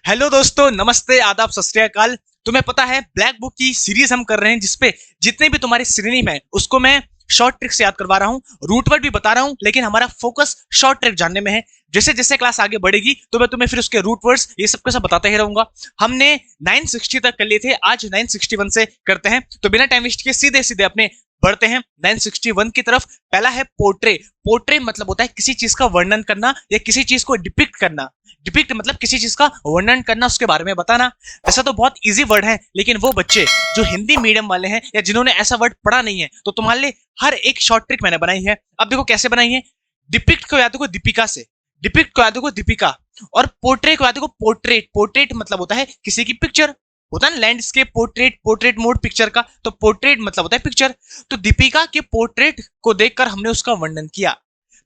Hello दोस्तों, नमस्ते, आदाब, सत श्री अकाल। तुम्हें पता है ब्लैक बुक की सीरीज हम कर रहे हैं जिसपे जितने भी तुम्हारे सिनोनिम है उसको मैं शॉर्ट ट्रिक से याद करवा रहा हूँ, रूट वर्ड भी बता रहा हूँ, लेकिन हमारा फोकस शॉर्ट ट्रिक जानने में है। जैसे जैसे क्लास आगे बढ़ेगी तो मैं तुम्हें फिर उसके रूट वर्ड्स ये सब सब बताता ही रहूंगा। हमने 960 तक कर लिए थे, आज 961 से करते हैं। तो बिना टाइम वेस्ट किए सीधे सीधे अपने बढ़ते हैं 961 की तरफ। पहला है पोर्ट्रे। पोर्ट्रे मतलब होता है किसी चीज का वर्णन करना या किसी चीज को डिपिक्ट करना। डिपिक्ट मतलब किसी चीज का वर्णन करना, उसके बारे में बताना। ऐसा तो बहुत इजी वर्ड है, लेकिन वो बच्चे जो हिंदी मीडियम वाले हैं या जिन्होंने ऐसा वर्ड पढ़ा नहीं है, तो तुम्हारे लिए हर एक शॉर्ट ट्रिक मैंने बनाई है। अब देखो कैसे बनाई है। डिपिक्ट को याद देखो दीपिका से, डिपिक्ट को याद देखो दीपिका, और पोर्ट्रेट को याद देखो पोर्ट्रेट। पोर्ट्रेट मतलब होता है किसी की पिक्चर, होता है ना landscape portrait, portrait mode picture का, तो पोर्ट्रेट मतलब होता है पिक्चर। तो दीपिका के पोर्ट्रेट को देखकर हमने उसका वर्णन किया।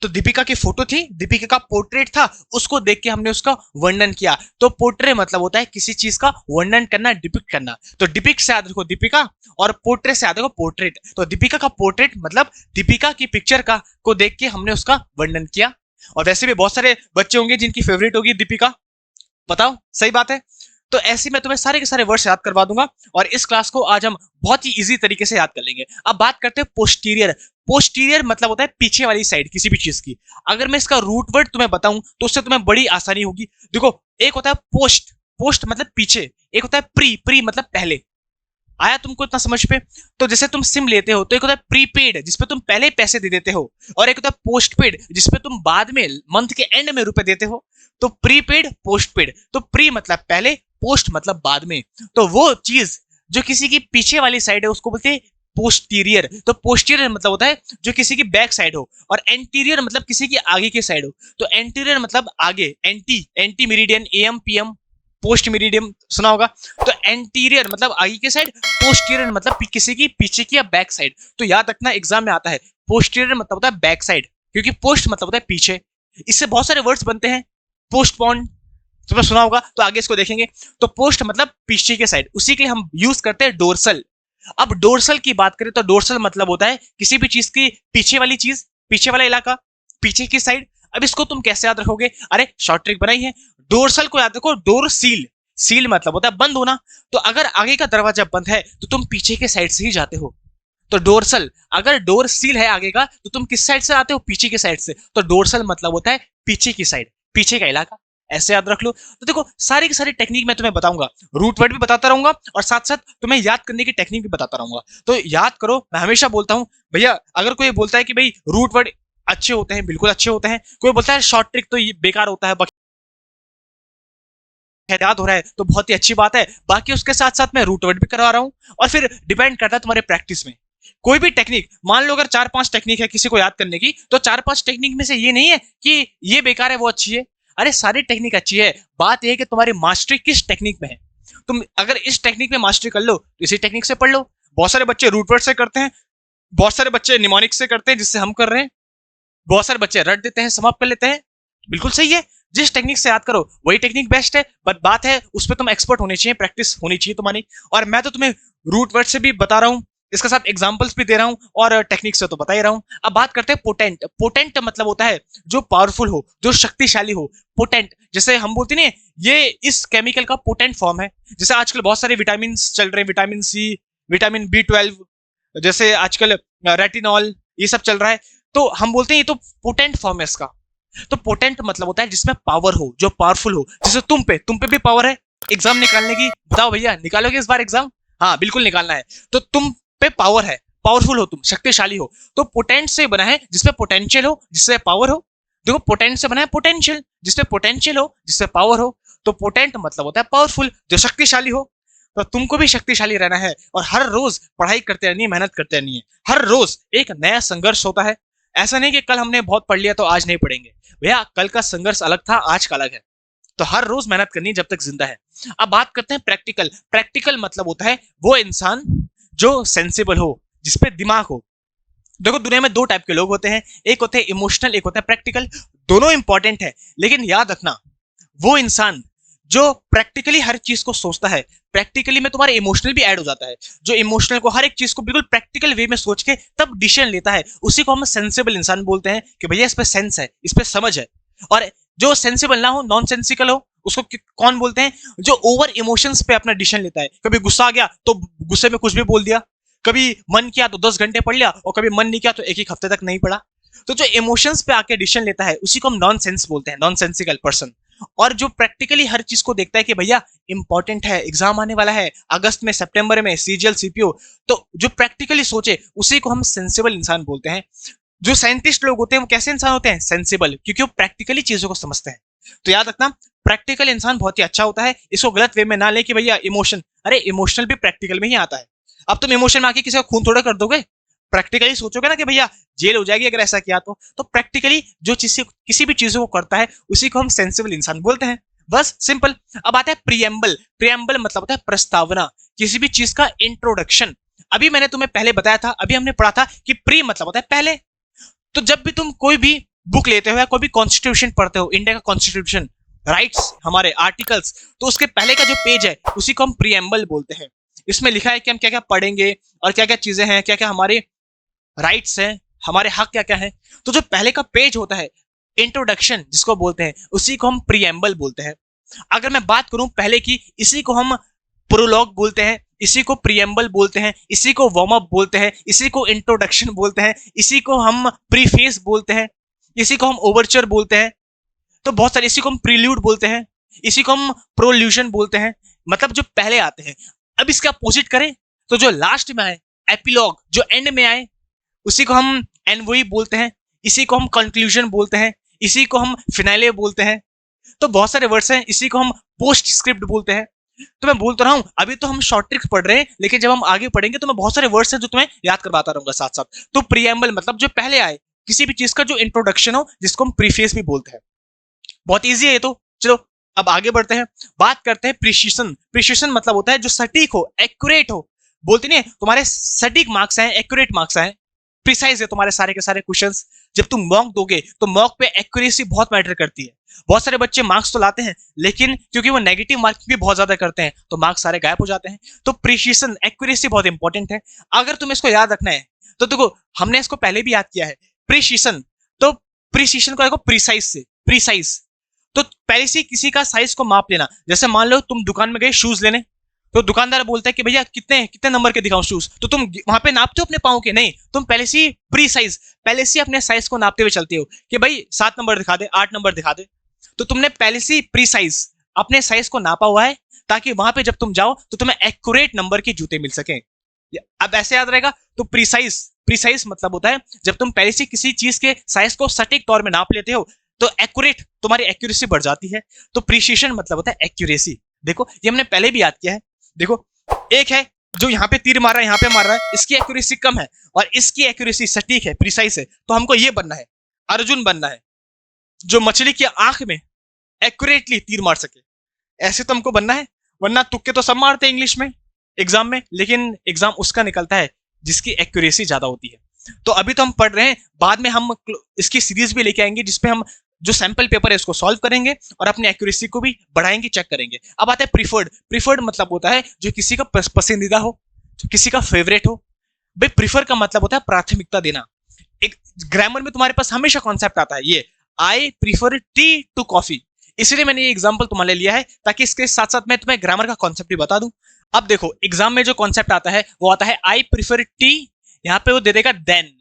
तो दीपिका की फोटो थी, दीपिका का पोर्ट्रेट था, उसको देख के हमने उसका वर्णन किया। तो पोर्ट्रेट मतलब होता है किसी चीज का वर्णन करना, डिपिक्ट करना। तो डिपिक्ट से याद रखो दीपिका, और पोर्ट्रेट से याद रखो पोर्ट्रेट। तो दीपिका का पोर्ट्रेट मतलब दीपिका की पिक्चर का को देख के हमने उसका वर्णन किया। और वैसे भी बहुत सारे बच्चे होंगे जिनकी फेवरेट होगी दीपिका, बताओ सही बात है। तो ऐसे मैं तुम्हें सारे के सारे वर्ड्स याद करवा दूंगा, और इस क्लास को आज हम बहुत ही इजी तरीके से याद कर लेंगे। अब बात करते हैं पोस्टीरियर। पोस्टीरियर मतलब होता है पीछे वाली साइड किसी भी चीज की। अगर मैं इसका रूट वर्ड तुम्हें बताऊं तो उससे तुम्हें बड़ी आसानी होगी। देखो, एक होता है पोस्ट, पोस्ट मतलब पीछे। एक होता है प्री, प्री मतलब पहले। आया तुमको इतना समझ पे। तो जैसे तुम सिम लेते हो तो एक होता है प्रीपेड जिसपे तुम पहले पैसे दे देते हो, और एक होता है पोस्टपेड जिसपे तुम बाद में मंथ के एंड में रुपए देते हो। तो प्रीपेड, पोस्टपेड। तो प्री मतलब पहले, पोस्ट मतलब बाद में। तो वो चीज जो किसी की पीछे वाली साइड है उसको बोलते हैं पोस्टीरियर। तो पोस्टीरियर मतलब होता है जो किसी की बैक साइड हो, और एंटीरियर मतलब किसी की आगे की साइड हो। तो एंटीरियर मतलब आगे, anti, anti meridian, am PM, post meridiem सुना होगा। तो एंटीरियर मतलब आगे की साइड, पोस्टीरियर मतलब किसी की पीछे की या बैक साइड। तो याद रखना एग्जाम में आता है, पोस्टीरियर मतलब होता है बैक साइड, क्योंकि पोस्ट मतलब होता है पीछे। इससे बहुत सारे वर्ड्स बनते हैं। पोस्टपोन तुमने सुना होगा, तो आगे इसको देखेंगे। तो पोस्ट मतलब पीछे के साइड, उसी के लिए हम यूज करते हैं डोर्सल। अब डोर्सल की बात करें तो डोर्सल मतलब होता है किसी भी चीज की पीछे वाली चीज, पीछे वाला इलाका, पीछे की साइड। अब इसको तुम कैसे याद रखोगे? अरे शॉर्ट ट्रिक बनाई है। डोर्सल को याद रखो डोर सील। सील मतलब होता है बंद होना। तो अगर आगे का दरवाजा बंद है तो तुम पीछे के साइड से ही जाते हो। तो डोर्सल, अगर डोर सील है आगे का तो तुम किस साइड से आते हो? पीछे की साइड से। तो डोर्सल मतलब होता है पीछे की साइड, पीछे का इलाका। ऐसे याद रख लो। तो देखो सारी की सारी टेक्निक मैं तुम्हें बताऊंगा, रूट वर्ड भी बताता रहूंगा और साथ साथ तुम्हें याद करने की टेक्निक भी बताता रहूंगा। तो याद करो, मैं हमेशा बोलता हूं भैया, अगर कोई बोलता है कि भाई रूट वर्ड अच्छे होते हैं, बिल्कुल अच्छे होते हैं। कोई बोलता है शॉर्ट ट्रिक तो ये बेकार होता है, याद हो रहा है तो बहुत ही अच्छी बात है। बाकी उसके साथ साथ मैं रूट वर्ड भी करवा रहा हूँ, और फिर डिपेंड करता है तुम्हारे प्रैक्टिस में। कोई भी टेक्निक, मान लो अगर 4-5 टेक्निक है किसी को याद करने की, तो 4-5 टेक्निक में से ये नहीं है कि ये बेकार है वो अच्छी है। अरे सारी टेक्निक अच्छी है, बात यह है कि तुम्हारी मास्टरी किस टेक्निक में है। तुम अगर इस टेक्निक में मास्टरी कर लो तो इसी टेक्निक से पढ़ लो। बहुत सारे बच्चे रूट वर्ड से करते हैं, बहुत सारे बच्चे निमोनिक से करते हैं जिससे हम कर रहे हैं, बहुत सारे बच्चे रट देते हैं, समाप्त कर लेते हैं। बिल्कुल सही है, जिस टेक्निक से याद करो वही टेक्निक बेस्ट है। बट बात है उस पर तुम एक्सपर्ट होने चाहिए, प्रैक्टिस होनी चाहिए तुम्हारी। और मैं तो तुम्हें रूट वर्ड से भी बता रहा हूँ, इसके साथ एग्जांपल्स भी दे रहा हूँ, और टेक्निक से तो बता ही रहा हूँ। अब बात करते हैं पोटेंट। पोटेंट मतलब होता है जो पावरफुल हो, जो शक्तिशाली हो। पोटेंट जैसे हम बोलते नहीं, ये इस केमिकल का पोटेंट फॉर्म है। जैसे आजकल बहुत सारे विटामिन चल रहे हैं, विटामिन सी, विटामिन B12, जैसे आजकल रेटिनॉल, ये सब चल रहा है। तो हम बोलते हैं ये तो पोटेंट फॉर्म है इसका। तो पोटेंट मतलब होता है जिसमें पावर हो, जो पावरफुल हो। जैसे तुम पे भी पावर है एग्जाम निकालने की। बताओ भैया, निकालोगे इस बार एग्जाम? हाँ बिल्कुल निकालना है। तो तुम पे पावर है, पावरफुल हो तुम, शक्तिशाली हो। तो पोटेंट से बना है जिसपे पोटेंशियल हो, जिससे पावर हो। देखो पोटेंट से बना है पोटेंशियल, जिसपे पोटेंशियल हो, जिससे पावर हो। तो पोटेंट मतलब होता है पावरफुल, जो शक्तिशाली हो। तो तुमको भी शक्तिशाली रहना है, और हर रोज पढ़ाई करते रहनी है, मेहनत करते रहनी है। हर रोज एक नया संघर्ष होता है। ऐसा नहीं कि कल हमने बहुत पढ़ लिया तो आज नहीं पढ़ेंगे। भैया कल का संघर्ष अलग था, आज का अलग है। तो हर रोज मेहनत करनी है जब तक जिंदा है। अब बात करते हैं प्रैक्टिकल। प्रैक्टिकल मतलब होता है वो इंसान जो सेंसिबल हो, जिसपे दिमाग हो। देखो दुनिया में दो टाइप के लोग होते हैं, एक होते हैं इमोशनल, एक होता है प्रैक्टिकल। दोनों इंपॉर्टेंट है, लेकिन याद रखना वो इंसान जो प्रैक्टिकली हर चीज को सोचता है, प्रैक्टिकली में तुम्हारे इमोशनल भी ऐड हो जाता है। जो इमोशनल को हर एक चीज को बिल्कुल प्रैक्टिकल वे में सोच के तब डिसीजन लेता है, उसी को हम सेंसिबल इंसान बोलते हैं कि भैया इस पे सेंस है, इस पे समझ है। और जो सेंसिबल ना हो, नॉन सेंसिकल हो, उसको कौन बोलते हैं? जो ओवर इमोशंस पे अपना डिसीजन लेता है। कभी गुस्सा आ गया तो गुस्से में कुछ भी बोल दिया, कभी मन किया तो 10 घंटे पढ़ लिया, और कभी मन नहीं किया तो एक एक हफ्ते तक नहीं पढ़ा। तो जो इमोशंस पे आके डिसीजन लेता है उसी को हम नॉन सेंस बोलते हैं, नॉन सेंसिकल पर्सन। और जो प्रैक्टिकली हर चीज को देखता है कि भैया इंपॉर्टेंट है, एग्जाम आने वाला है अगस्त में, सितंबर में, सीजीएल सीपीओ, तो जो प्रैक्टिकली सोचे उसी को हम सेंसिबल इंसान बोलते हैं। जो साइंटिस्ट लोग होते हैं वो कैसे इंसान होते हैं? सेंसिबल, क्योंकि वो प्रैक्टिकली चीजों को समझते हैं। तो याद रखना, प्रैक्टिकल इंसान बहुत ही अच्छा होता है। इसको गलत वे में ना ले कि भैया इमोशन, अरे इमोशनल भी प्रैक्टिकल में ही आता है। अब तुम इमोशन में आके किसी का खून थोड़ा कर दोगे, प्रैक्टिकली सोचोगे ना कि भैया जेल हो जाएगी अगर ऐसा किया तो प्रैक्टिकली जो चीज किसी भी चीजों को करता है उसी को हम सेंसिबल इंसान बोलते हैं। बस सिंपल। अब आता है प्रीएम्बल। प्रीएम्बल मतलब होता है प्रस्तावना, किसी भी चीज का इंट्रोडक्शन। अभी मैंने तुम्हें पहले बताया था, अभी हमने पढ़ा था कि प्री मतलब होता है पहले। तो जब भी तुम कोई भी बुक लेते हो या कोई भी कॉन्स्टिट्यूशन पढ़ते हो, इंडिया का कॉन्स्टिट्यूशन, राइट्स, हमारे आर्टिकल्स, तो उसके पहले का जो पेज है उसी को हम प्रीएम्बल बोलते हैं। इसमें लिखा है कि हम क्या क्या पढ़ेंगे और क्या क्या चीजें हैं, क्या क्या हमारे राइट्स हैं, हमारे हक क्या क्या है। तो जो पहले का पेज होता है, इंट्रोडक्शन जिसको बोलते हैं, उसी को हम प्रीएम्बल बोलते हैं। अगर मैं बात करूं पहले की, इसी को हम प्रोलॉग बोलते हैं, इसी को प्रीएम्बल बोलते हैं, इसी को वार्म अप बोलते हैं, इसी को इंट्रोडक्शन बोलते हैं, इसी को हम प्रीफेस बोलते हैं, इसी को हम ओवरचर बोलते हैं। तो बहुत सारे, इसी को हम प्रील्यूड बोलते हैं, इसी को हम प्रोल्यूशन बोलते हैं। मतलब जो पहले आते हैं। अब इसका अपोजिट करें तो जो लास्ट में आए, एपिलॉग, जो एंड में आए, उसी को हम एनवोई बोलते हैं, इसी को हम कंक्लूजन बोलते हैं, इसी को हम फिनाले बोलते हैं। तो बहुत सारे वर्ड्स हैं, इसी को हम पोस्ट स्क्रिप्ट बोलते हैं। तो मैं बोल तो रहा हूं, अभी तो हम शॉर्ट ट्रिक्स पढ़ रहे हैं, लेकिन जब हम आगे पढ़ेंगे तो मैं बहुत सारे वर्ड्स हैं जो तुम्हें याद करवाता रहूंगा साथ साथ। तो प्रीएम्बल मतलब जो पहले आए, किसी भी चीज का जो इंट्रोडक्शन हो, जिसको हम प्रीफेस भी बोलते हैं। बहुत ईजी है ये तो। चलो अब आगे बढ़ते हैं, बात करते हैं प्रिसीजन। प्रिसीजन मतलब होता है जो सटीक हो, एक्यूरेट हो। बोलते नहीं तुम्हारे सटीक मार्क्स आए, एक्यूरेट मार्क्स आए, प्रिसाइज है तुम्हारे सारे के सारे क्वेश्चंस। जब तुम मॉक दोगे तो मॉक पे एक्यूरेसी बहुत मैटर करती है। बहुत सारे बच्चे मार्क्स तो लाते हैं, लेकिन क्योंकि वो नेगेटिव मार्किंग भी बहुत ज्यादा करते हैं तो मार्क्स सारे गायब हो जाते हैं। तो प्रिसीजन, एक्यूरेसी बहुत इंपॉर्टेंट है। अगर तुम इसको याद रखना है तो देखो, हमने इसको पहले भी याद किया है। प्रिसीजन, तो प्रिसीजन को देखो प्रिसाइज से, प्रिसाइज तो पहले से किसी का साइज को माप लेना। जैसे मान लो तुम दुकान में गए शूज लेने, तो दुकानदार बोलता है कि भैया कितने कितने नंबर के दिखाऊं शूज, तो तुम वहां पे नापते हो अपने पाँव के? नहीं, तुम पहले से प्री साइज, पहले से अपने साइज को नापते हुए चलते हो कि भाई 7 नंबर दिखा दे, 8 नंबर दिखा दे। तो तुमने पहले से प्री साइज अपने साइज को नापा हुआ है, ताकि वहां पे जब तुम जाओ तो तुम्हें एक्यूरेट नंबर के जूते मिल सके। अब ऐसे याद रहेगा। तो प्रीसाइज, प्रीसाइज मतलब होता है जब तुम पहले से किसी चीज के साइज को सटीक तौर में नाप लेते हो तो एक्यूरेट, तुम्हारी एक्यूरेसी बढ़ जाती है। तो प्रिसीजन मतलब होता है एक्यूरेसी। देखो ये हमने पहले भी याद किया है। देखो एक है जो यहाँ पे तीर मार रहा है, यहाँ पे मार रहा है, इसकी एक्यूरेसी कम है और इसकी एक्यूरेसी सटीक है, प्रिसाइज है। तो हमको ये बनना है, अर्जुन बनना है, जो मछली की आंख में एक्यूरेटली तीर मार सके। ऐसे तो हमको बनना है, वरना तुक्के तो सब मारते हैं इंग्लिश में एग्जाम में, लेकिन एग्जाम उसका निकलता है जिसकी एक्यूरेसी ज्यादा होती है। तो अभी तो हम पढ़ रहे हैं, बाद में हम इसकी सीरीज भी लेके आएंगे जिसपे हम जो सैंपल पेपर है उसको सॉल्व करेंगे और अपनी एक्यूरेसी को भी बढ़ाएंगे, चेक करेंगे। अब आता है प्रीफर्ड। प्रीफर्ड मतलब होता है जो किसी का पसंदीदा हो, जो किसी का फेवरेट हो। भाई प्रीफर का मतलब होता है प्राथमिकता देना। एक ग्रामर में तुम्हारे पास हमेशा कॉन्सेप्ट आता है ये, I prefer tea to coffee. इसलिए मैंने ये एग्जांपल तुम्हारे लिया है ताकि इसके साथ साथ मैं तुम्हें ग्रामर का कॉन्सेप्ट भी बता दूं। अब देखो एग्जाम में जो कॉन्सेप्ट आता है वो आता है आई प्रीफर टी, यहां पे वो दे देगा देन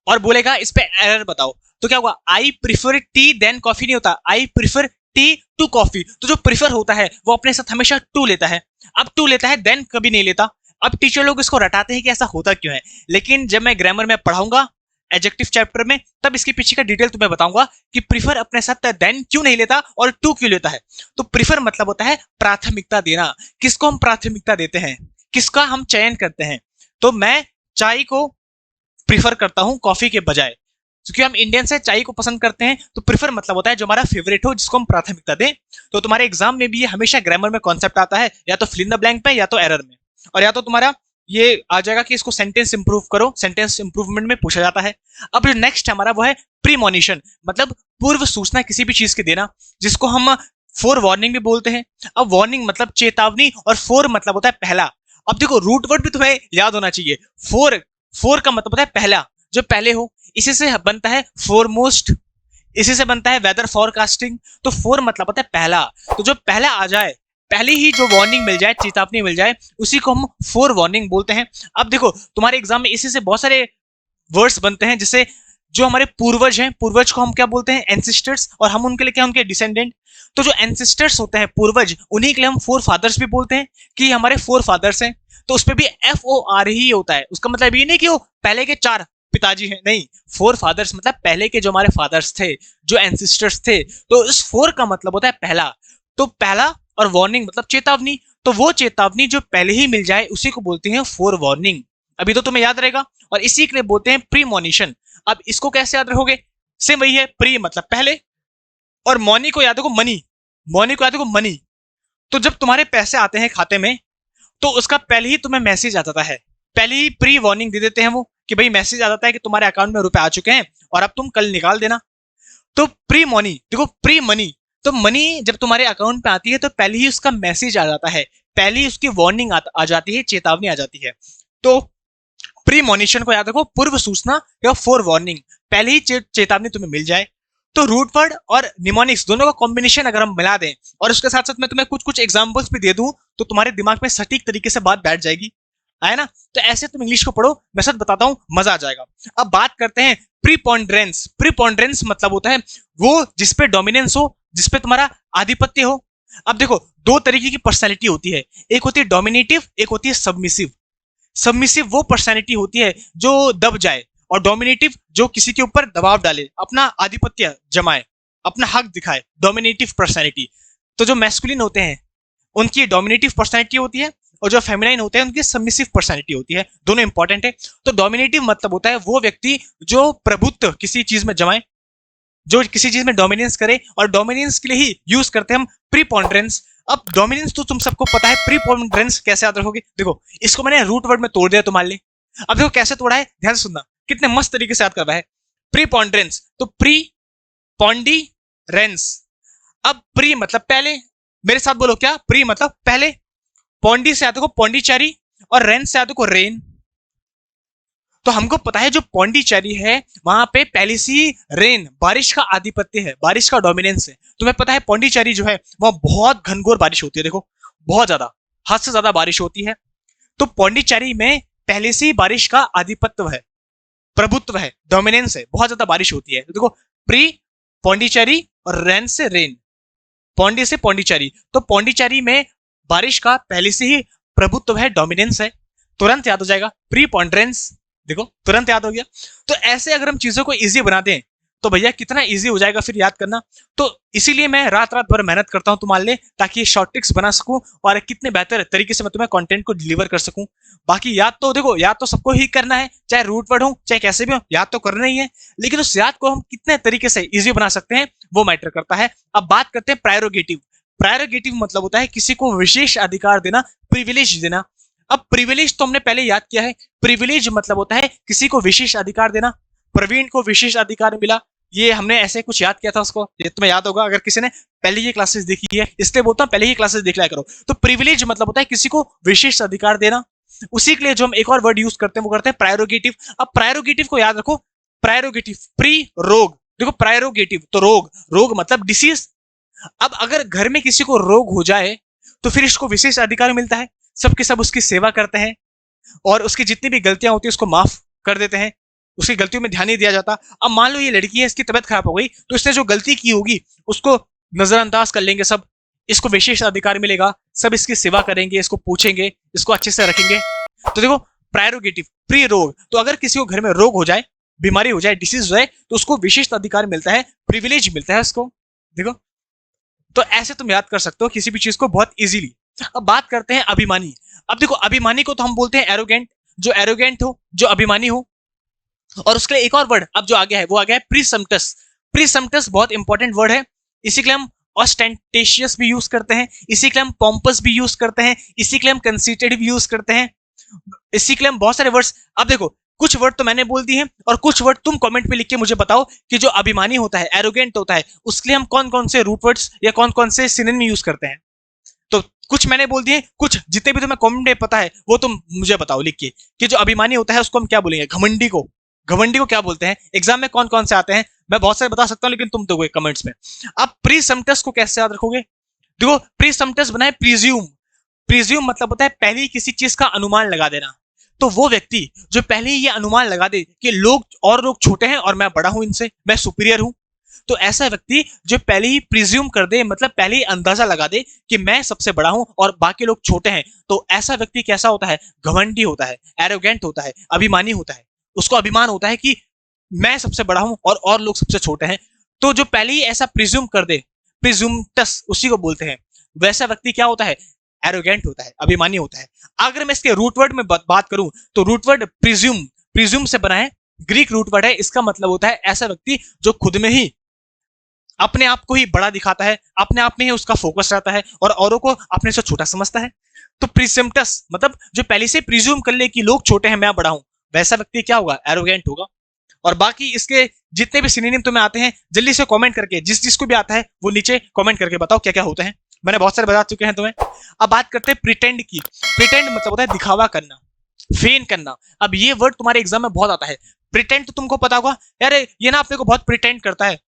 और बोलेगा इस पे एरर बताओ। तो क्या होगा, I prefer tea than coffee नहीं होता, I prefer tea to coffee. तो जो प्रीफर होता है वो अपने साथ हमेशा टू लेता है। अब टू लेता है, देन कभी नहीं लेता। अब टीचर लोग इसको रटाते हैं कि ऐसा होता क्यों है, लेकिन जब मैं ग्रामर में पढ़ाऊंगा एडजेक्टिव चैप्टर में तब इसके पीछे का डिटेल तुम्हें बताऊंगा कि प्रीफर अपने साथ देन क्यों नहीं लेता और टू क्यों लेता है। तो प्रीफर मतलब होता है प्राथमिकता देना। किसको हम प्राथमिकता देते हैं, किसका हम चयन करते हैं। तो मैं चाय को प्रीफर करता हूं कॉफी के बजाय, क्योंकि हम इंडियन से चाय को पसंद करते हैं। तो प्रीफर मतलब होता है जो हमारा फेवरेट हो, जिसको हम प्राथमिकता दें। तो तुम्हारे एग्जाम में भी ये हमेशा ग्रामर में कॉन्सेप्ट आता है, या तो फिल इन द ब्लैंक पे या तो एरर में, और या तो तुम्हारा ये आ जाएगा कि इसको सेंटेंस इंप्रूव करो, सेंटेंस इंप्रूवमेंट में पूछा जाता है। अब जो नेक्स्ट हमारा वो है प्रीमोनिशन, मतलब पूर्व सूचना किसी भी चीज के देना, जिसको हम फोर वार्निंग भी बोलते हैं। अब वार्निंग मतलब चेतावनी और फोर मतलब होता है पहला। अब देखो रूट वर्ड भी तुम्हें याद होना चाहिए। फोर, फोर का मतलब होता है पहला, जो पहले हो। इसी से बनता है फोरमोस्ट, इसी से बनता है वेदर फोरकास्टिंग। तो फोर मतलब होता है पहला, तो जो पहला आ जाए, पहली ही जो वार्निंग मिल जाए, चेतावनी मिल जाए, उसी को हम फोर वार्निंग बोलते हैं। अब देखो तुम्हारे एग्जाम में इसी से बहुत सारे वर्ड्स बनते हैं, जिसे जो हमारे पूर्वज हैं, पूर्वज को हम क्या बोलते हैं, एंसिस्टर्स, और हम उनके लिए क्या, उनके डिसेंडेंट। तो जो एंसिस्टर्स होते हैं, पूर्वज, उन्हीं के लिए हम फोर फादर्स भी बोलते हैं कि हमारे फोर फादर्स हैं। तो उस पर भी FOR ही होता है। उसका मतलब ये नहीं कि वो पहले के 4 पिताजी हैं, नहीं, फोर फादर्स मतलब पहले के जो हमारे फादर्स थे, जो एंसिस्टर्स थे। तो इस फोर का मतलब होता है पहला। तो पहला, और वार्निंग मतलब चेतावनी, तो वो चेतावनी जो पहले ही मिल जाए उसी को बोलते हैं फोर वार्निंग। अभी तो तुम्हें याद रहेगा। और इसी के लिए बोलते हैं प्रीमोनिशन। अब इसको कैसे याद रखोगे, सेम वही है, प्री मतलब पहले, और मॉनी को याद रखो मनी, मॉनी को याद रखो मनी। तो जब तुम्हारे पैसे आते हैं खाते में, तो उसका पहले ही तुम्हें मैसेज आ जाता है, पहले ही प्री वार्निंग दे देते हैं वो कि भाई मैसेज आ जाता है कि तुम्हारे अकाउंट में रुपए आ चुके हैं और अब तुम कल निकाल देना। तो प्री मनी, देखो प्री मनी, तो मनी जब तुम्हारे अकाउंट पे आती है तो पहले ही उसका मैसेज आ जाता है, पहले ही उसकी वार्निंग आ जाती है, चेतावनी आ जाती है। तो प्रीमोनिशन को याद रखो, पूर्व सूचना या फोर वार्निंग, पहले ही चेतावनी तुम्हें मिल जाए। तो रूट वर्ड और निमोनिक्स दोनों का कॉम्बिनेशन अगर हम मिला दें, और उसके साथ साथ मैं तुम्हें कुछ कुछ एग्जांपल्स भी दे दूं, तो तुम्हारे दिमाग में सटीक तरीके से बात बैठ जाएगी, है ना। तो ऐसे तुम इंग्लिश को पढ़ो, मैं सच बताता हूं, मजा आ जाएगा। अब बात करते हैं प्रीपोंड्रेंस। प्रीपोंड्रेंस मतलब होता है वो जिसपे डोमिनेंस हो, जिसपे तुम्हारा आधिपत्य हो। अब देखो दो तरीके की पर्सनैलिटी होती है, एक होती है डोमिनेटिव, एक होती है सबमिसिव। सबमिसिव वो पर्सनैलिटी होती है जो दब जाए, और डोमिनेटिव जो किसी के ऊपर दबाव डाले, अपना आधिपत्य जमाए, अपना हक दिखाए, डोमिनेटिव पर्सनैलिटी। तो जो मैस्कुलिन होते हैं उनकी डोमिनेटिव पर्सनैलिटी होती है, और जो फेमिनाइन होते हैं उनकी सबमिसिव पर्सनैलिटी होती है। दोनों इंपॉर्टेंट है। तो डोमिनेटिव मतलब होता है वो व्यक्ति जो प्रभुत्व किसी चीज में जमाए, जो किसी चीज में डोमिनेंस करे, और डोमिनेंस के लिए ही यूज करते हैं हम प्रीपोंड्रेंस। अब डोमिनेंस तो तुम सबको पता है, प्रीपोंड्रेंस कैसे याद रखोगे, देखो इसको मैंने रूट वर्ड में तोड़ दिया तुम्हारे लिए। अब देखो कैसे तोड़ा है, ध्यान से सुनना, कितने मस्त तरीके से याद करवा है। प्रीपोंड्रेंस, तो प्री पॉन्डी रेंस। अब प्री मतलब पहले, मेरे साथ बोलो क्या, प्री मतलब पहले, पौंडी से याद रखो पौंडीचेरी, और रेन से याद रखो रेन। तो हमको पता है जो पौंडीचेरी है वहां पे पहले से ही रेन, बारिश का आधिपत्य है, बारिश का डोमिनेंस है। तुम्हें पता है पौंडीचेरी जो है वहां बहुत घनघोर बारिश होती है, देखो बहुत ज्यादा, हद से ज्यादा बारिश होती है। तो पौंडीचेरी में पहले से ही बारिश का आधिपत्य है, प्रभुत्व है, डोमिनेंस है, बहुत ज्यादा बारिश होती है। तो देखो प्री पौंडीचेरी और रेन से रेन, पौंडी से पौंडीचेरी। तो पौंडीचेरी में बारिश का पहले से ही प्रभुत्व है, डोमिनेंस है, तुरंत याद हो जाएगा प्री पॉन्ड्रेंस, देखो तुरंत याद हो गया। तो ऐसे अगर हम चीजों को इजी बना दें तो भैया कितना इजी हो जाएगा फिर याद करना। तो इसीलिए मैं रात रात भर मेहनत करता हूं तुम्हारे लिए, ताकि ये शॉर्ट ट्रिक्स बना सकूं और कितने बेहतर तरीके से मैं तुम्हें कंटेंट को डिलीवर कर सकूं। बाकी याद तो देखो, याद तो सबको ही करना है, चाहे रूट वर्ड हो चाहे कैसे भी हो, याद तो करना ही है। लेकिन उस याद को हम कितने तरीके से इजी बना सकते हैं वो मैटर करता है। अब बात करते हैं प्रायोरोगेटिव। प्रायोरोगेटिव मतलब होता है किसी को विशेष अधिकार देना, प्रिविलेज देना। अब प्रिविलेज तो हमने पहले याद किया है, प्रिविलेज मतलब होता है किसी को विशेष अधिकार देना। प्रवीण को विशेष अधिकार मिला, ये हमने ऐसे कुछ याद किया था उसको, ये तुम्हें याद होगा अगर किसी ने पहले ही क्लासेस देखी है, इसलिए बोलता हूं पहले ही क्लासेस देख लिया करो। तो प्रिविलेज मतलब होता है किसी को विशेष अधिकार देना। उसी के लिए जो हम एक और वर्ड यूज करते हैं वो करते हैं प्रायोरोगेटिव। अब प्रायोरोगेटिव को याद रखो, प्रायोरोगेटिव प्री रोग, देखो प्रायोरोगेटिव तो रोग, रोग मतलब डिसीज। अब अगर घर में किसी को रोग हो जाए तो फिर इसको विशेष अधिकार मिलता है, सबके सब उसकी सेवा करते हैं और उसकी जितनी भी गलतियां होती है उसको माफ कर देते हैं, उसकी गलतियों में ध्यान नहीं दिया जाता। अब मान लो ये लड़की है, इसकी तबीयत खराब हो गई, तो इसने जो गलती की होगी उसको नजरअंदाज कर लेंगे सब, इसको विशेष अधिकार मिलेगा, सब इसकी सेवा करेंगे, इसको पूछेंगे, इसको अच्छे से रखेंगे। तो देखो प्रायोरोगेटिव प्री रोग, तो अगर किसी को घर में रोग हो जाए, बीमारी हो जाए, डिसीज हो जाए, तो उसको विशेष अधिकार मिलता है, प्रिविलेज मिलता है उसको। देखो तो ऐसे तुम याद कर सकते हो किसी भी चीज को बहुत इजीली। अब बात करते हैं अभिमानी। अब देखो अभिमानी को तो हम बोलते हैं एरोगेंट, जो एरोगेंट हो, जो अभिमानी हो। और उसके लिए एक और वर्ड अब जो आ गया है वो आ गया है प्रीसम्प्टस। प्रीसम्प्टस बहुत इंपॉर्टेंट वर्ड है, इसी के लिए हम ऑस्टेंटेशियस भी यूज करते हैं, इसी के लिए हम पॉम्पस भी यूज करते हैं, इसी के लिए हम कंसीटेड भी यूज करते हैं, इसी के लिए हम बहुत सारे वर्ड्स। अब देखो कुछ वर्ड तो मैंने बोल दिए हैं और कुछ वर्ड तुम कमेंट में लिख के मुझे बताओ कि जो अभिमानी होता है, एरोगेंट होता है, उसके लिए हम कौन कौन से रूट वर्ड्स या कौन कौन से सिनोनिम यूज करते हैं। तो कुछ मैंने बोल दिए, कुछ जितने भी तुम्हें कमेंट में पता है वो तुम मुझे बताओ लिख के कि जो अभिमानी होता है उसको हम क्या बोलेंगे। घमंडी को, घमंडी को क्या बोलते हैं, एग्जाम में कौन कौन से आते हैं मैं बहुत सारे बता सकता हूं लेकिन तुम दोगे कमेंट्स में। अब प्रीसम्प्टस को कैसे याद रखोगे? देखो प्रीसम्प्टस बनाए प्रीज्यूम। प्रीज्यूम मतलब होता है पहले ही किसी चीज का अनुमान लगा देना। तो वो व्यक्ति जो पहले ही ये अनुमान लगा दे कि लोग छोटे हैं और मैं बड़ा हूं इनसे, मैं सुपीरियर हूं, तो ऐसा व्यक्ति जो पहले ही प्रिज्यूम कर दे, मतलब पहले ही अंदाजा लगा दे कि मैं सबसे बड़ा हूं और बाकी लोग छोटे हैं, तो ऐसा व्यक्ति कैसा होता है? घमंडी होता है, एरोगेंट होता है, अभिमानी होता है। उसको अभिमान होता है कि मैं सबसे बड़ा हूं और लोग सबसे छोटे हैं। तो जो पहले ही ऐसा प्रिज्यूम कर दे, प्रिज्यूमटस उसी को बोलते हैं, वैसा व्यक्ति क्या होता है? एरोगेंट होता है, अभिमानी होता है। अगर मैं इसके रूट वर्ड में बात करूं तो रूट वर्ड प्रिज्यूम, प्रिज्यूम से बना है, ग्रीक रूट वर्ड है। इसका मतलब होता है ऐसा व्यक्ति जो खुद में ही अपने आप को ही बड़ा दिखाता है, अपने आप में ही उसका फोकस रहता है और औरों को अपने से छोटा समझता है। तो प्रिसिम्पटस मतलब जो पहले से प्रिज्यूम कर ले कि लोग छोटे हैं मैं बड़ा हूं, वैसा व्यक्ति क्या होगा? एरोगेंट होगा। और बाकी इसके जितने भी सिनोनिम तुम्हें आते हैं जल्दी से कमेंट करके, जिस जिसको भी आता है वो नीचे कमेंट करके बताओ क्या क्या होते हैं। मैंने बहुत सारे बता चुके हैं तुम्हें। अब बात करते हैं प्रिटेंड की। प्रिटेंड मतलब होता है दिखावा करना, फेन करना। अब ये वर्ड तुम्हारे एग्जाम में बहुत आता है। प्रिटेंड तो तुमको पता होगा, यार ये ना अपने को बहुत प्रिटेंड करता है,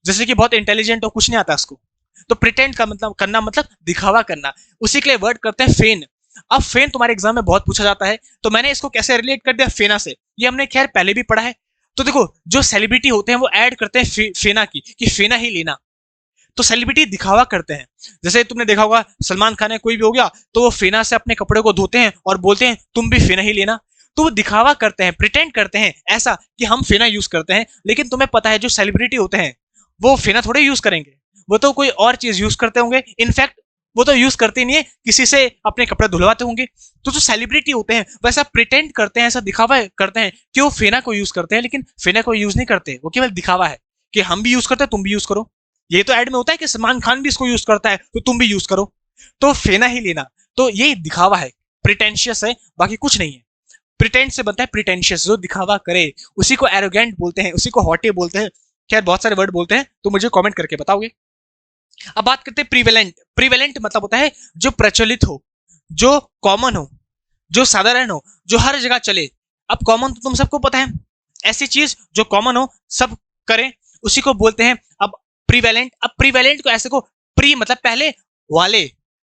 जैसे कि बहुत इंटेलिजेंट हो, कुछ नहीं आता उसको। तो प्रिटेंड का मतलब करना, मतलब दिखावा करना। उसी के लिए वर्ड करते हैं फेन। अब फेन तुम्हारे एग्जाम में बहुत पूछा जाता है, तो मैंने इसको कैसे रिलेट कर दिया? फेना से। ये हमने खैर पहले भी पढ़ा है। तो देखो जो सेलिब्रिटी होते हैं वो ऐड करते हैं फेना की, कि फेना ही लेना। तो सेलिब्रिटी दिखावा करते हैं। जैसे तुमने देखा होगा सलमान खान है, कोई भी हो गया, तो वो फेना से अपने कपड़े को धोते हैं और बोलते हैं तुम भी फेना ही लेना। तो वो दिखावा करते हैं, प्रिटेंड करते हैं ऐसा कि हम फेना यूज करते हैं। लेकिन तुम्हें पता है जो सेलिब्रिटी होते हैं वो फेना थोड़े यूज करेंगे, वो तो कोई और चीज यूज करते होंगे। इनफैक्ट वो तो यूज करते नहीं है, किसी से अपने कपड़े धुलवाते होंगे। तो जो सेलिब्रिटी होते हैं वैसा प्रिटेंड करते हैं, ऐसा दिखावा करते हैं कि वो फेना को यूज करते हैं, लेकिन फेना को यूज नहीं करते। वो केवल दिखावा है कि हम भी यूज करते हैं, तुम भी यूज करो। ये तो ऐड में होता है कि सलमान खान भी इसको यूज करता है तो तुम भी यूज करो। तो फेना ही लेना, तो ये दिखावा है, प्रिटेंशियस है, बाकी कुछ नहीं है। प्रिटेंड से बनता है प्रिटेंशियस, जो दिखावा करे। उसी को एरोगेंट बोलते हैं, उसी को हॉटे बोलते हैं। खैर बहुत सारे वर्ड बोलते हैं, तो मुझे कमेंट करके बताओगे। अब बात करते हैं प्रीवेलेंट। प्रीवेलेंट मतलब होता है जो प्रचलित हो, जो कॉमन हो, जो साधारण हो, जो हर जगह चले। अब कॉमन तो तुम सबको पता है, ऐसी चीज जो कॉमन हो, सब करें, उसी को बोलते हैं अब प्रीवेलेंट। अब प्रीवेलेंट को ऐसे को, प्री मतलब पहले वाले,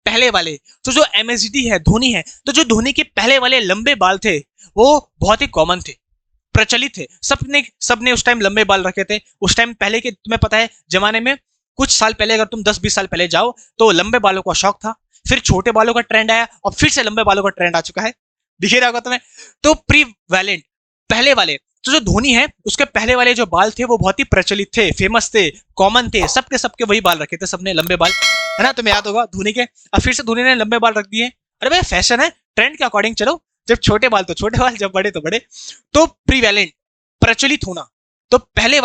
पहले वाले। तो जो एमएसडी है, धोनी है, तो जो धोनी के पहले वाले लंबे बाल थे वो बहुत ही कॉमन थे, प्रचलित थे। सबने उस टाइम लंबे बाल रखे थे। उस टाइम पहले के तुम्हें पता है जमाने में, कुछ साल पहले, अगर तुम 10-20 साल पहले जाओ तो लंबे बालों का शौक था, फिर छोटे बालों का ट्रेंड आया और फिर से लंबे बालों का ट्रेंड आ चुका है। दिख रहा होगा तुम्हें। तो प्रीवेलेंट, पहले वाले। तो जो धोनी है उसके पहले वाले जो बाल थे वो बहुत ही प्रचलित थे, फेमस थे, कॉमन थे, सबके वही बाल रखे थे, सबने लंबे बाल, है ना? तुम्हें याद होगा धोनी के। अब फिर से धोनी ने लंबे बाल रख दिए। अरे भाई फैशन है, ट्रेंड के अकॉर्डिंग चलो, जब छोटे बाल तो छोटे बाल, जब बड़े तो बड़े। तो प्रीवेलेंट, प्रचलित होना। तो पहले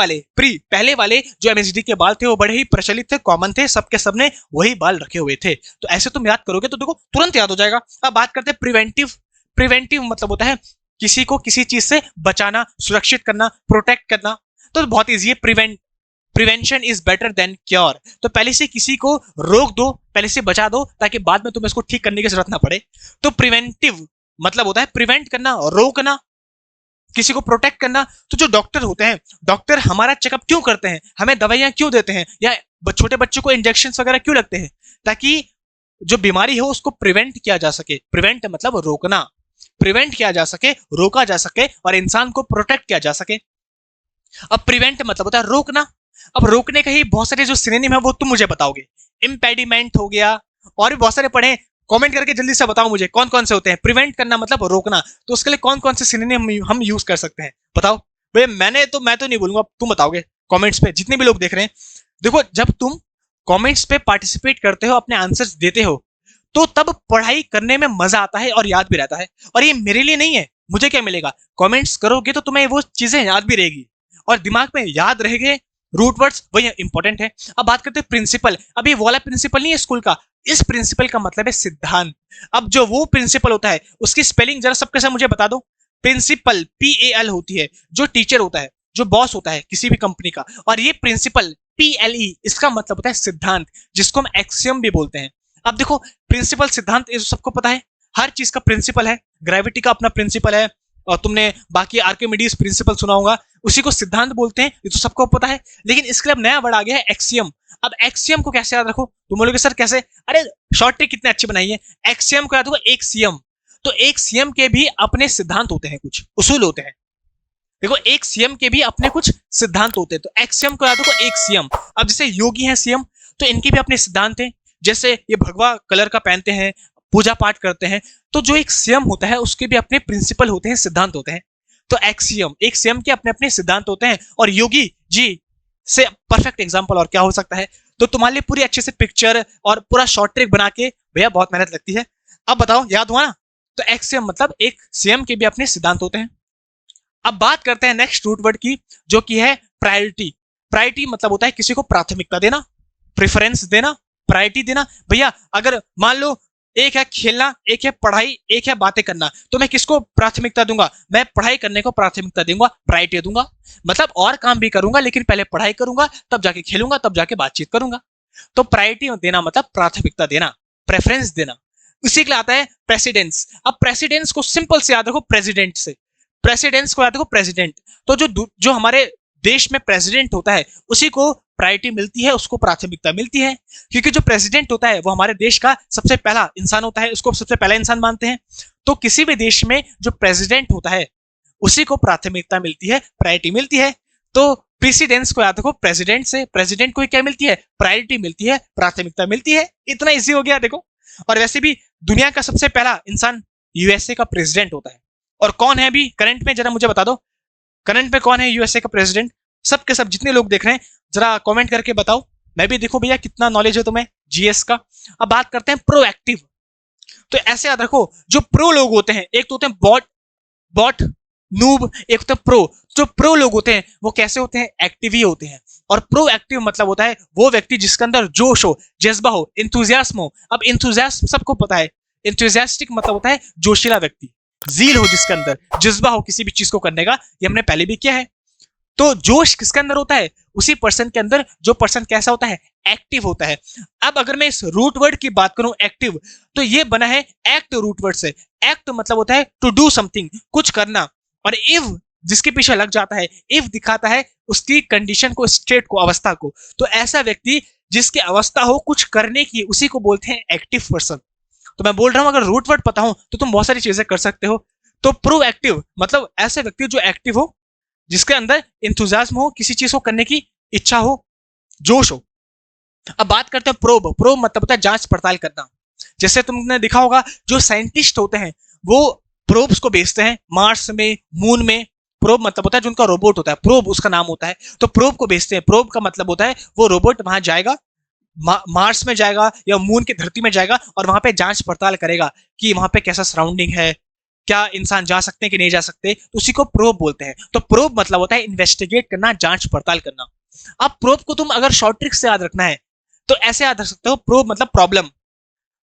वाले जो एमएसडी के बाल थे वो बड़े ही प्रचलित थे, कॉमन थे, सबके सबने वही बाल रखे हुए थे। तो ऐसे तुम याद करोगे तो देखो तुरंत याद हो जाएगा। अब बात करते हैं प्रिवेंटिव। प्रिवेंटिव मतलब होता है किसी को किसी चीज से बचाना, सुरक्षित करना, प्रोटेक्ट करना। तो बहुत इजी है, prevention is better than cure. तो पहले से किसी को रोक दो, पहले से बचा दो, ताकि बाद में तुम्हें इसको ठीक करने की जरूरत ना पड़े। तो प्रिवेंटिव मतलब होता है प्रिवेंट करना, रोकना, किसी को प्रोटेक्ट करना। तो जो डॉक्टर होते हैं, डॉक्टर हमारा चेकअप क्यों करते हैं, हमें दवाइयां क्यों देते हैं, या छोटे बच्चों को इंजेक्शन वगैरह क्यों लगते हैं? ताकि जो बीमारी हो उसको प्रिवेंट किया जा सके। प्रिवेंट मतलब रोकना, प्रिवेंट किया जा सके, रोका जा सके, और इंसान को प्रोटेक्ट किया जा सके। अब प्रिवेंट मतलब होता है रोकना। अब रोकने के ही बहुत सारे जो सिनोनिम है वो तुम मुझे बताओगे। इम्पेडिमेंट हो गया, और भी बहुत सारे पढ़े। कमेंट करके जल्दी से बताओ मुझे कौन कौन से होते हैं। प्रिवेंट करना मतलब रोकना, तो उसके लिए कौन कौन से सिनोनिम हम यूज कर सकते हैं, बताओ भाई। मैं तो नहीं बोलूंगा, तुम बताओगे कमेंट्स पे, जितने भी लोग देख रहे हैं। देखो जब तुम कमेंट्स पे पार्टिसिपेट करते हो, अपने आंसर्स देते हो, तो तब पढ़ाई करने में मजा आता है और याद भी रहता है। और ये मेरे लिए नहीं है, मुझे क्या मिलेगा? कमेंट्स करोगे तो तुम्हें वो चीजें याद भी रहेगी और दिमाग में याद रहेंगे। रूट वर्ड्स वही इंपॉर्टेंट है। अब बात करते हैं प्रिंसिपल। अब ये वाला प्रिंसिपल नहीं है स्कूल का, इस प्रिंसिपल का मतलब है सिद्धांत। अब जो वो प्रिंसिपल होता है उसकी स्पेलिंग जरा सबके साथ मुझे बता दो। प्रिंसिपल PAL होती है, जो टीचर होता है, जो बॉस होता है किसी भी कंपनी का। और ये प्रिंसिपल PLE, इसका मतलब होता है सिद्धांत, जिसको हम एक्सियम भी बोलते हैं। अब देखो प्रिंसिपल, सिद्धांत, ये सबको पता है, हर चीज का प्रिंसिपल है। ग्रेविटी का अपना प्रिंसिपल है, और तुमने बाकी आर्किमिडीज प्रिंसिपल सुना होगा, उसी को सिद्धांत बोलते हैं, ये तो सबको पता है। लेकिन इसके लिए अब नया वर्ड आ गया है एक्सियम। अब एक्सियम को कैसे याद रखो? तुम बोलोगे सर कैसे? अरे शॉर्ट ट्रिक कितनी अच्छी बनाई है। एक्सियम को याद रखो, एक सीएम। तो एक सीएम के भी अपने सिद्धांत होते हैं, कुछ उसूल होते हैं। देखो एक सीएम के भी अपने कुछ सिद्धांत होते हैं, तो एक्सियम को याद रखो, एक सीएम। अब जैसे योगी हैं सीएम, तो इनके भी अपने सिद्धांत हैं। जैसे ये भगवा कलर का पहनते हैं, पूजा पाठ करते हैं, तो जो एक सीएम होता है उसके भी अपने प्रिंसिपल होते हैं, सिद्धांत होते हैं। तो एक्सियम, एक सीएम के अपने अपने सिद्धांत होते हैं। और योगी जी से परफेक्ट एग्जांपल और क्या हो सकता है? तो तुम्हारे लिए पूरी अच्छे से पिक्चर और पूरा शॉर्ट ट्रिक बना के, भैया बहुत मेहनत लगती है। अब बताओ याद हुआ ना? तो एक्सियम मतलब एक सीएम के भी अपने सिद्धांत होते हैं। अब बात करते हैं नेक्स्ट रूट वर्ड की, जो कि है प्रायोरिटी। प्रायोरिटी मतलब होता है किसी को प्राथमिकता देना, प्रेफरेंस देना, प्रायोरिटी देना। भैया अगर मान लो एक है खेलना, एक है पढ़ाई, एक है बातें करना, तो मैं किसको प्राथमिकता दूंगा? मैं पढ़ाई करने को प्राथमिकता दूंगा, प्रायोरिटी दूंगा। मतलब और काम भी करूंगा लेकिन पहले पढ़ाई करूंगा, तब जाके खेलूंगा, तब जाके बातचीत करूंगा। तो प्रायोरिटी देना मतलब प्राथमिकता देना, प्रेफरेंस देना। इसी के लिए आता है प्रेसिडेंस। अब प्रेसिडेंस को सिंपल से याद रखो प्रेसिडेंट से। प्रेसिडेंस को याद रखो प्रेसिडेंट। तो जो हमारे देश में प्रेसिडेंट होता है उसी को प्रायोरिटी मिलती है, उसको प्राथमिकता मिलती है। क्योंकि जो प्रेसिडेंट होता है वो हमारे देश का सबसे पहला इंसान होता है, उसको सबसे पहला इंसान मानते हैं। तो किसी भी देश में जो प्रेसिडेंट होता है उसी को प्राथमिकता मिलती है, प्रायोरिटी मिलती है। तो प्रेसिडेंस को याद रखो प्रेसिडेंट से। प्रेसिडेंट को क्या मिलती है? प्रायोरिटी मिलती है, प्राथमिकता मिलती है। इतना इजी हो गया देखो। और वैसे भी दुनिया का सबसे पहला इंसान यूएसए का प्रेसिडेंट होता है। और कौन है अभी करंट में, जरा मुझे बता दो, करंट में कौन है यूएसए का प्रेसिडेंट? सबके सब जितने लोग देख रहे हैं जरा कमेंट करके बताओ, मैं भी देखो भैया कितना नॉलेज है तुम्हें जीएस का। अब बात करते हैं प्रोएक्टिव। तो ऐसे याद रखो, जो प्रो लोग होते हैं, एक तो होते हैं बॉट बॉट नूब, एक होता है प्रो। जो प्रो लोग होते हैं वो कैसे होते हैं? एक्टिव ही होते हैं। और प्रोएक्टिव मतलब होता है वो व्यक्ति जिसके अंदर जोश हो, जज्बा हो, इंथुजियाज्म हो। अब इंथुजियाज्म सबको पता है, इंथुजियास्टिक मतलब होता है जोशीला व्यक्ति, जील हो जिसके अंदर, जज्बा हो किसी भी चीज को करने का। ये हमने पहले भी किया है। तो जोश किसके अंदर होता है? उसी पर्सन के अंदर जो पर्सन कैसा होता है? एक्टिव होता है। अब अगर मैं इस रूट वर्ड की बात करूं एक्टिव, तो ये बना है एक्ट रूट वर्ड से। एक्ट मतलब होता है टू डू समथिंग, कुछ करना। और इव जिसके पीछे लग जाता है, इव दिखाता है उसकी कंडीशन को, स्टेट को, अवस्था को। तो ऐसा व्यक्ति जिसकी अवस्था हो कुछ करने की, उसी को बोलते हैं एक्टिव पर्सन। तो मैं बोल रहा हूं अगर रूट वर्ड पता हो तो तुम बहुत सारी चीजें कर सकते हो। तो प्रोएक्टिव मतलब ऐसे व्यक्ति जो एक्टिव हो, जिसके अंदर इंथुजियाज्म हो, किसी चीज को करने की इच्छा हो, जोश हो। अब बात करते हैं प्रोब। प्रोब मतलब होता है जांच पड़ताल करना। जैसे तुमने देखा होगा जो साइंटिस्ट होते हैं वो प्रोब्स को भेजते हैं मार्स में, मून में। प्रोब मतलब होता है जो उनका रोबोट होता है, प्रोब उसका नाम होता है। तो प्रोब को भेजते हैं। प्रोब का मतलब होता है वो रोबोट वहां जाएगा, मार्स में जाएगा या मून की धरती में जाएगा और वहां पे जांच पड़ताल करेगा कि वहां पे कैसा सराउंडिंग है, क्या इंसान जा सकते हैं कि नहीं जा सकते। तो उसी को प्रोब बोलते हैं। तो प्रोब मतलब होता है इन्वेस्टिगेट करना, जांच पड़ताल करना। अब प्रोब को तुम अगर शॉर्ट ट्रिक से याद रखना है तो ऐसे याद रख सकते हो, प्रोब मतलब प्रॉब्लम।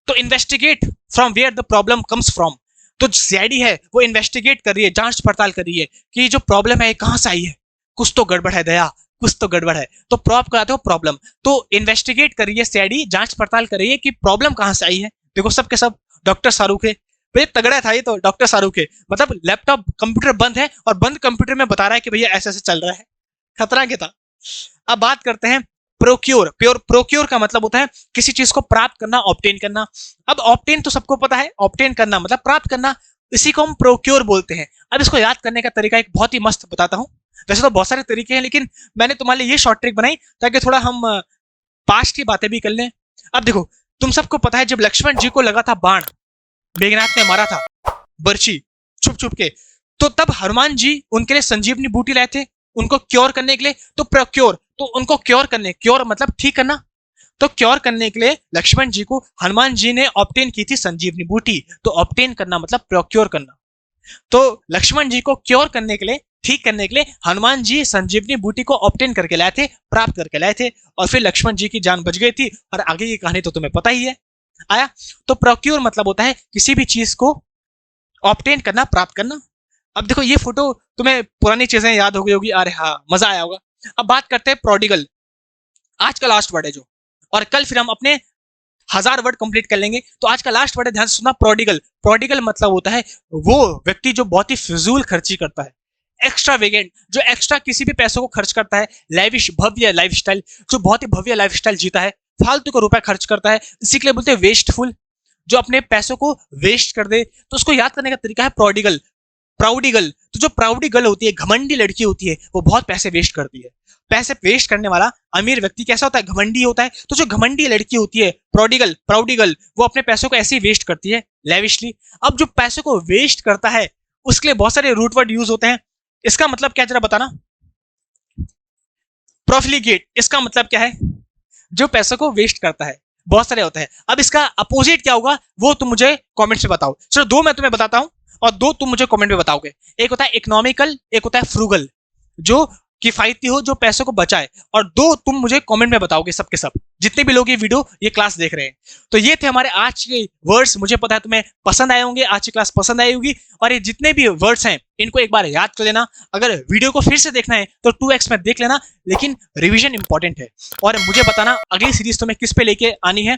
तो investigate from where the problem comes from. तो सीआईडी है वो इन्वेस्टिगेट कर रही है, जांच पड़ताल कर रही है कि जो प्रॉब्लम है कहां से आई है, कुछ तो गड़बड़ है दया, कुछ तो गड़बड़ है। तो प्रॉब कहते हो प्रॉब्लम। तो इन्वेस्टिगेट कर रही है सीआईडी, जांच पड़ताल कर रही है कि प्रॉब्लम कहां से आई है। देखो सबके सब डॉक्टर शाहरुख है, भाई तगड़ा था ये तो, डॉक्टर शाहरुख है। मतलब लैपटॉप कंप्यूटर बंद है और बंद कंप्यूटर में बता रहा है कि भैया ऐसे ऐसे चल रहा है, खतरा क्या था। अब बात करते हैं प्रोक्योर। प्रोक्योर का मतलब होता है किसी चीज को प्राप्त करना, ऑब्टेन करना। अब ऑब्टेन तो सबको पता है, ऑब्टेन करना मतलब प्राप्त करना, इसी को हम प्रोक्योर बोलते हैं। अब इसको याद करने का तरीका एक बहुत ही मस्त बताता हूं। वैसे तो बहुत सारे तरीके हैं लेकिन मैंने तुम्हारे लिए ये शॉर्ट ट्रिक बनाई ताकि थोड़ा हम पास्ट की बातें भी कर लें। अब देखो तुम सबको पता है जब लक्ष्मण जी को लगा था बाण, मेघनाथ ने मारा था बर्ची छुप छुप के, तो तब हनुमान जी उनके लिए संजीवनी बूटी लाए थे उनको क्योर करने के लिए। तो प्रोक्योर, तो उनको क्योर करने, क्योर मतलब ठीक करना। तो क्योर करने के लिए लक्ष्मण जी को हनुमान जी ने ऑब्टेन की थी संजीवनी बूटी। तो ऑब्टेन करना मतलब प्रोक्योर करना। तो लक्ष्मण जी को क्योर करने के लिए, ठीक करने के लिए हनुमान जी संजीवनी बूटी को ऑब्टेन करके लाए थे, प्राप्त करके लाए थे। और फिर लक्ष्मण जी की जान बच गई थी। और आगे की कहानी तो तुम्हें पता ही है। आया। तो प्रोक्योर मतलब होता है किसी भी चीज को ऑब्टेन करना, प्राप्त करना। अब देखो ये फोटो तुम्हें पुरानी चीजें याद हो गई होगी, अरे हाँ मजा आया होगा। अब बात करते हैं प्रोडिगल। आज का लास्ट वर्ड है जो, और कल फिर हम अपने 1000 वर्ड कंप्लीट कर लेंगे। तो आज का लास्ट वर्ड है, ध्यान से सुनना, प्रोडिगल। प्रोडिगल मतलब होता है वो व्यक्ति जो बहुत ही फिजूल खर्ची करता है, एक्स्ट्रावेगेंट, जो एक्स्ट्रा किसी भी पैसों को खर्च करता है, लैविश भव्य लाइफस्टाइल, जो बहुत ही भव्य लाइफस्टाइल जीता है, फालतू का रुपया खर्च करता है, इसी के लिए बोलते हैं वेस्टफुल, जो अपने पैसों को वेस्ट कर दे। तो उसको याद करने का तरीका है प्रोडिगल। प्राउडिगल, तो जो प्राउडिगल होती है, घमंडी लड़की होती है, वो बहुत पैसे वेस्ट करती है। पैसे वेस्ट करने वाला अमीर व्यक्ति कैसा होता है, घमंडी होता है। तो जो घमंडी लड़की होती है, प्रोडिगल, प्राउडिगल, वो अपने पैसों को ऐसे ही वेस्ट करती है, लेविशली। अब जो पैसों को वेस्ट करता है उसके लिए बहुत सारे रूट वर्ड यूज होते हैं। इसका मतलब क्या, जरा बताना। प्रोफिलिगेट, इसका मतलब क्या है, जो पैसों को वेस्ट करता है। बहुत सारे होते हैं। अब इसका अपोजिट क्या होगा वो तुम मुझे कमेंट्स में बताओ। चलो दो मैं तुम्हें बताता हूं और दो तुम मुझे कमेंट में बताओगे। एक होता है इकोनॉमिकल, एक होता है फ्रूगल, जो किफायती हो, जो पैसों को बचाए। और दो तुम मुझे कमेंट में बताओगे, सबके सब जितने भी लोग ये वीडियो ये क्लास देख रहे हैं। तो ये थे हमारे आज के वर्ड्स। मुझे पता है तुम्हें पसंद आए होंगे, आज की क्लास पसंद आई होगी। और ये जितने भी वर्ड्स हैं इनको एक बार याद कर लेना। अगर वीडियो को फिर से देखना है तो 2x में देख लेना, लेकिन रिविजन इंपॉर्टेंट है। और मुझे बताना अगली सीरीज तुम्हें किस पे लेके आनी है।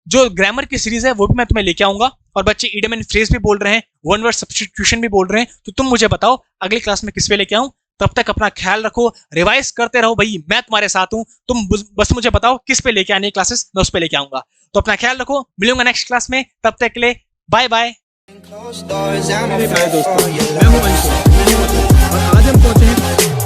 जो ग्रामर की सीरीज है वो भी मैं तुम्हें लेके आऊंगा। और बच्चे इडियम एंड फ्रेज भी बोल रहे हैं, वन वर्ड सब्स्टिट्यूशन भी बोल रहे हैं। तो तुम मुझे बताओ अगली क्लास में किस पे लेके आऊं। तब तक अपना ख्याल रखो, रिवाइज करते रहो भाई, मैं तुम्हारे साथ हूं। तुम बस मुझे बताओ किस पे लेके आनी है क्लासेस, मैं उस पे लेके आऊंगा। तो अपना ख्याल रखो, मिलूंगा नेक्स्ट क्लास में, तब तक के लिए बाय बाय। मेरे प्यारे दोस्तों, मैं हूं अंशु और आज हम पहुंचे हैं